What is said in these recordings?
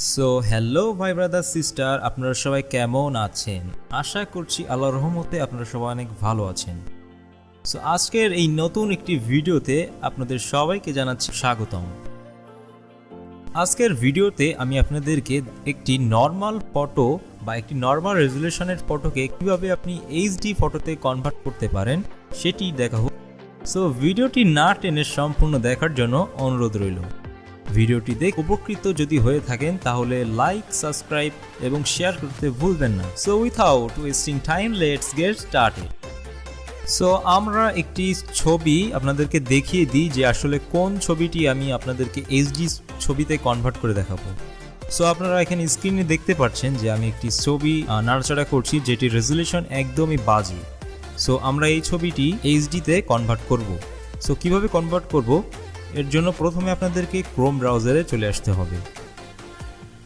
So hello ভাই brother sister, আপনারা সবাই কেমন আছেন? আশা করছি আল্লাহর রহমতে আপনারা সবাই অনেক ভালো আছেন। সো আজকের এই নতুন একটি ভিডিওতে আপনাদের সবাইকে জানাচ্ছি স্বাগতম। আজকের ভিডিওতে আমি আপনাদেরকে একটি নর্মাল ফটো বা একটি নর্মাল রেজুলেশনের ফটোকে কিভাবে আপনি এইচডি ফটোতে কনভার্ট করতে পারেন সেটি দেখাবো। সো ভিডিওটি না টেনে সম্পূর্ণ দেখার জন্য অনুরোধ রইল। ভিডিওটি দেখে উপকৃত যদি হয়ে থাকেন তাহলে লাইক, সাবস্ক্রাইব এবং শেয়ার করতে ভুলবেন না। So without wasting time let's get started. So আমরা একটি ছবি আপনাদেরকে দেখিয়ে দিই যে আসলে কোন ছবিটি আমি আপনাদেরকে এইচডি ছবিতে কনভার্ট করে দেখাবো। সো আপনারা এখানে স্ক্রিনে দেখতে পাচ্ছেন যে আমি একটি ছবি নাড়াচাড়া করছি যেটি রেজুলেশন একদমই বাজে। সো আমরা এই ছবিটি এইচডিতে কনভার্ট করব। সো কিভাবে কনভার্ট করব এর জন্য প্রথমে আপনাদেরকে ক্রোম ব্রাউজারে চলে আসতে হবে।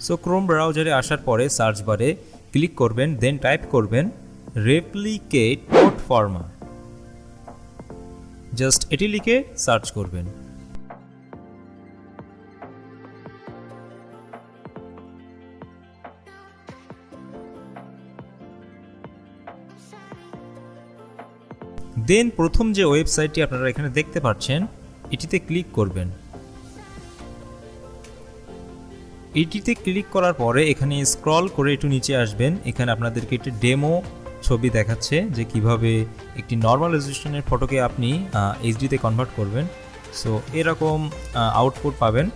সো ক্রোম ব্রাউজারে আসার পরে সার্চ বারে ক্লিক করবেন, দেন টাইপ করবেন রেপ্লিকেট পোর্ট ফরম্যাট। জাস্ট এটি লিখে সার্চ করবেন। দেন প্রথম যে ওয়েবসাইটটি আপনারা এখানে দেখতে পাচ্ছেন এটিতে ক্লিক করবেন। এটিতে ক্লিক করার পরে এখানে স্ক্রল করে একটু নিচে আসবেন। এখানে আপনাদেরকে একটি ডেমো ছবি দেখাচ্ছে যে কিভাবে একটি নর্মাল রেজুলেশনের ফটোকে আপনি এইচডিতে কনভার্ট করবেন। সো এরকম আউটপুট পাবেন।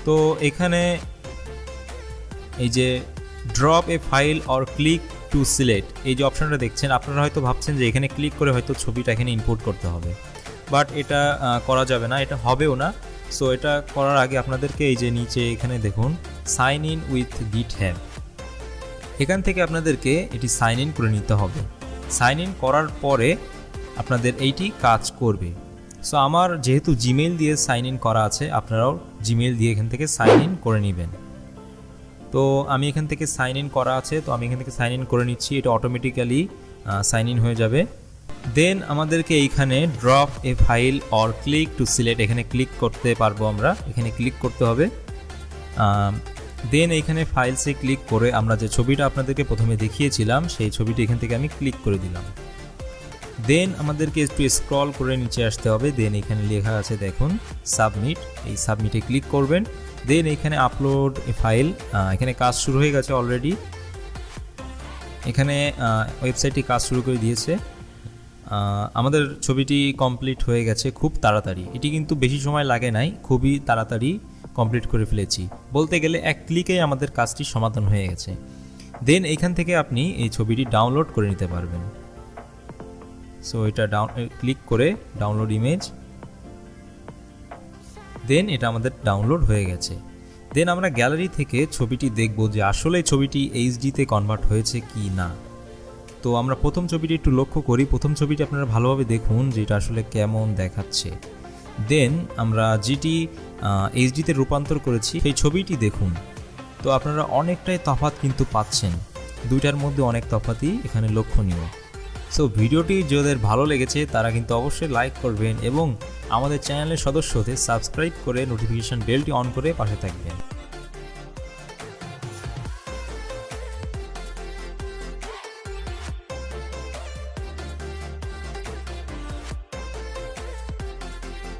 তো এখানে এই যে drop A file or click to select এই যে অপশনটা দেখছেন, আপনারা হয়তো ভাবছেন যে এখানে ক্লিক করে হয়তো ছবিটা এখানে ইম্পোর্ট করতে হবে, বাট এটা করা যাবে না, এটা হবেও না। সো এটা করার আগে আপনাদেরকে এই যে নিচে এখানে দেখুন সাইন ইন উইথ GitHub, এখান থেকে আপনাদেরকে এটি সাইন ইন করে নিতে হবে। সাইন ইন করার পরে আপনাদের এইটি কাজ করবে। সো আমার যেহেতু জিমেইল দিয়ে সাইন ইন করা আছে, আপনারাও জিমেইল দিয়ে এখান থেকে সাইন ইন করে নেবেন। তো আমি এখান থেকে সাইন ইন করা আছে, তো আমি এখান থেকে সাইন ইন করে নিচ্ছি। এটা অটোমেটিক্যালি সাইন ইন হয়ে যাবে। দেন আমাদেরকে এইখানে drop A file or click to select এখানে ক্লিক করতে পারবো, আমরা এখানে ক্লিক করতে হবে। দেন এইখানে ফাইলসে ক্লিক করে আমরা যে ছবিটা আপনাদেরকে প্রথমে দেখিয়েছিলাম সেই ছবিটি এখান থেকে আমি ক্লিক করে দিলাম। দেন আমাদেরকে একটু স্ক্রল করে নিচে আসতে হবে। দেন এখানে লেখা আছে দেখুন সাবমিট, এই সাবমিটে ক্লিক করবেন। দেন এখানে আপলোড এ ফাইল, এখানে কাজ শুরু হয়ে গেছে অলরেডি। এখানে ওয়েবসাইটটি কাজ শুরু করে দিয়েছে। আমাদের ছবিটি কমপ্লিট হয়ে গেছে খুব তাড়াতাড়ি। এটি কিন্তু বেশি সময় লাগে নাই, খুবই তাড়াতাড়ি কমপ্লিট করে ফেলেছি। বলতে গেলে এক ক্লিকেই আমাদের কাজটি সমাধান হয়ে গেছে। দেন এইখান থেকে আপনি এই ছবিটি ডাউনলোড করে নিতে পারবেন। সো এটা ক্লিক করে ডাউনলোড ইমেজ, দেন এটা আমাদের ডাউনলোড হয়ে গেছে। দেন আমরা গ্যালারি থেকে ছবিটি দেখব যে আসলে ছবিটি এইচডিতে কনভার্ট হয়েছে কি না। তো আমরা প্রথম ছবিটি একটু লক্ষ্য করি। প্রথম ছবিটি আপনারা ভালোভাবে দেখুন যে এটা আসলে কেমন দেখাচ্ছে। দেন আমরা যেটি এইচডিতে রূপান্তর করেছি সেই ছবিটি দেখুন। তো আপনারা অনেকটাই তফাৎ কিন্তু পাচ্ছেন, দুইটার মধ্যে অনেক তফাৎই এখানে লক্ষণীয়। সো ভিডিওটি যাদের ভালো লেগেছে তারা কিন্তু অবশ্যই লাইক করবেন এবং আমাদের চ্যানেলের সদস্য হতে সাবস্ক্রাইব করে নোটিফিকেশন বেলটি অন করে পাশে থাকবেন।